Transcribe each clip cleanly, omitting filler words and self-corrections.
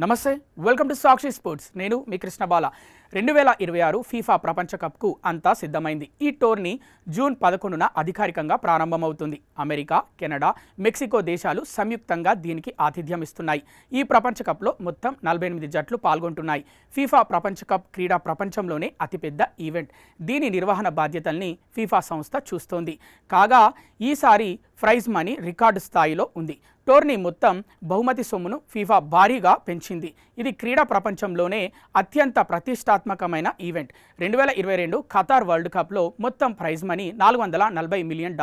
నమస్తే, welcome to Sakshi sports. నేను మీ కృష్ణబాల. 2026 FIFA ప్రపంచ కప్కు అంతా సిద్ధమైంది. ఈ టోర్నీ జూన్ 11న అధికారికంగా ప్రారంభమవుతుంది. అమెరికా, కెనడా, మెక్సికో దేశాలు సంయుక్తంగా దీనికి ఆతిథ్యం ఇస్తున్నాయి. ఈ ప్రపంచ కప్లో మొత్తం 48 జట్లు పాల్గొంటున్నాయి. ఫీఫా ప్రపంచ కప్ క్రీడా ప్రపంచంలోనే అతిపెద్ద ఈవెంట్. దీని నిర్వహణ బాధ్యతల్ని ఫీఫా సంస్థ చూస్తోంది. కాగా ఈసారి ప్రైజ్ మనీ రికార్డు స్థాయిలో ఉంది. టోర్నీ మొత్తం బహుమతి సొమ్మును ఫీఫా భారీగా పెంచింది. ఇది క్రీడా ప్రపంచంలోనే అత్యంత ప్రతిష్టాత్మకమైన ఈవెంట్. 2022 ఖతార్ వరల్డ్ కప్లో మొత్తం ప్రైజ్ మనీ $440 మిలియన్.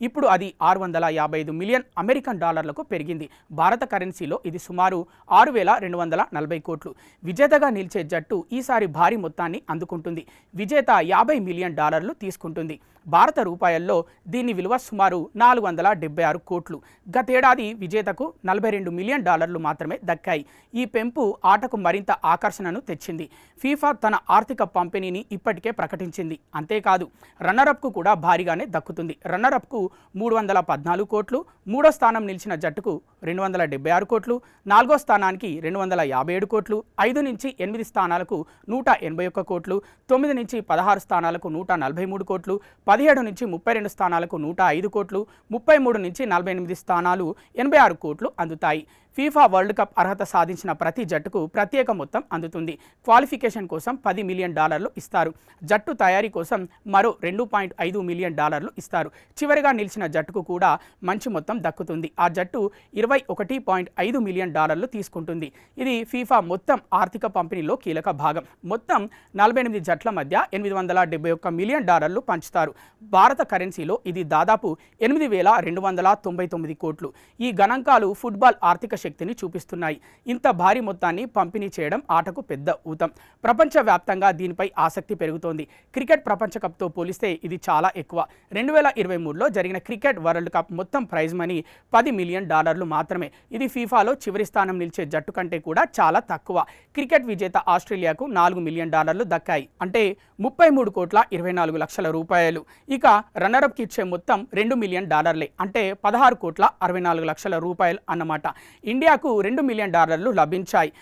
ఇప్పుడు అది $655 మిలియన్ అమెరికన్ డాలర్లకు పెరిగింది. భారత కరెన్సీలో ఇది సుమారు 6,240 కోట్లు. విజేతగా నిలిచే జట్టు ఈసారి భారీ మొత్తాన్ని అందుకుంటుంది. విజేత $50 మిలియన్ తీసుకుంటుంది. భారత రూపాయల్లో దీని విలువ సుమారు 476 కోట్లు. గతేడాది విజేతకు $42 మిలియన్ మాత్రమే దక్కాయి. ఈ పెంపు ఆటకు మరింత ఆకర్షణను తెచ్చింది. ఫీఫా తన ఆర్థిక పంపిణీని ఇప్పటికే ప్రకటించింది. అంతేకాదు, రన్నరప్కు కూడా భారీగానే దక్కుతుంది. రన్నరప్కు 314 కోట్లు, మూడో స్థానం నిలిచిన జట్టుకు 276 కోట్లు, నాలుగో స్థానానికి 257 కోట్లు, 5 నుంచి 8 స్థానాలకు 181 కోట్లు, 9 నుంచి 16 స్థానాలకు 143 కోట్లు, 17 నుంచి 32 స్థానాలకు 105 కోట్లు, 33 నుంచి 48 స్థానాలు 86 కోట్లు అందుతాయి. ఫీఫా వరల్డ్ కప్ అర్హత సాధించిన ప్రతి జట్టుకు ప్రత్యేక మొత్తం అందుతుంది. క్వాలిఫికేషన్ కోసం $10 మిలియన్ ఇస్తారు. జట్టు తయారీ కోసం మరో $2.5 మిలియన్ ఇస్తారు. చివరిగా నిలిచిన జట్టుకు కూడా మంచి మొత్తం దక్కుతుంది. ఆ జట్టు $21.5 మిలియన్ తీసుకుంటుంది. ఇది ఫీఫా మొత్తం ఆర్థిక పంపిణీలో కీలక భాగం. మొత్తం 48 జట్ల మధ్య $871 మిలియన్ పంచుతారు. భారత కరెన్సీలో ఇది దాదాపు 8,299 కోట్లు. ఈ గణాంకాలు ఫుట్బాల్ ఆర్థిక శక్తిని చూపిస్తున్నాయి. ఇంత భారీ మొత్తాన్ని పంపిణీ చేయడం ఆటకు పెద్ద ఊతం. ప్రపంచవ్యాప్తంగా దీనిపై ఆసక్తి పెరుగుతోంది. క్రికెట్ ప్రపంచ కప్తో పోలిస్తే ఇది చాలా ఎక్కువ. 2023లో జరిగిన క్రికెట్ వరల్డ్ కప్ మొత్తం ప్రైజ్ మనీ $10 మిలియన్ మాత్రమే. ఇది ఫీఫాలో చివరి స్థానం నిలిచే జట్టు కంటే కూడా చాలా తక్కువ. క్రికెట్ విజేత ఆస్ట్రేలియాకు $4 మిలియన్ దక్కాయి, అంటే 33 కోట్ల 24 లక్షల రూపాయలు. ఇక రన్నరప్కి ఇచ్చే మొత్తం $2 మిలియన్, అంటే 16 కోట్ల 64 లక్షల రూపాయలు అన్నమాట. ఇండియాకు $2 మిలియన్ లభించాయి.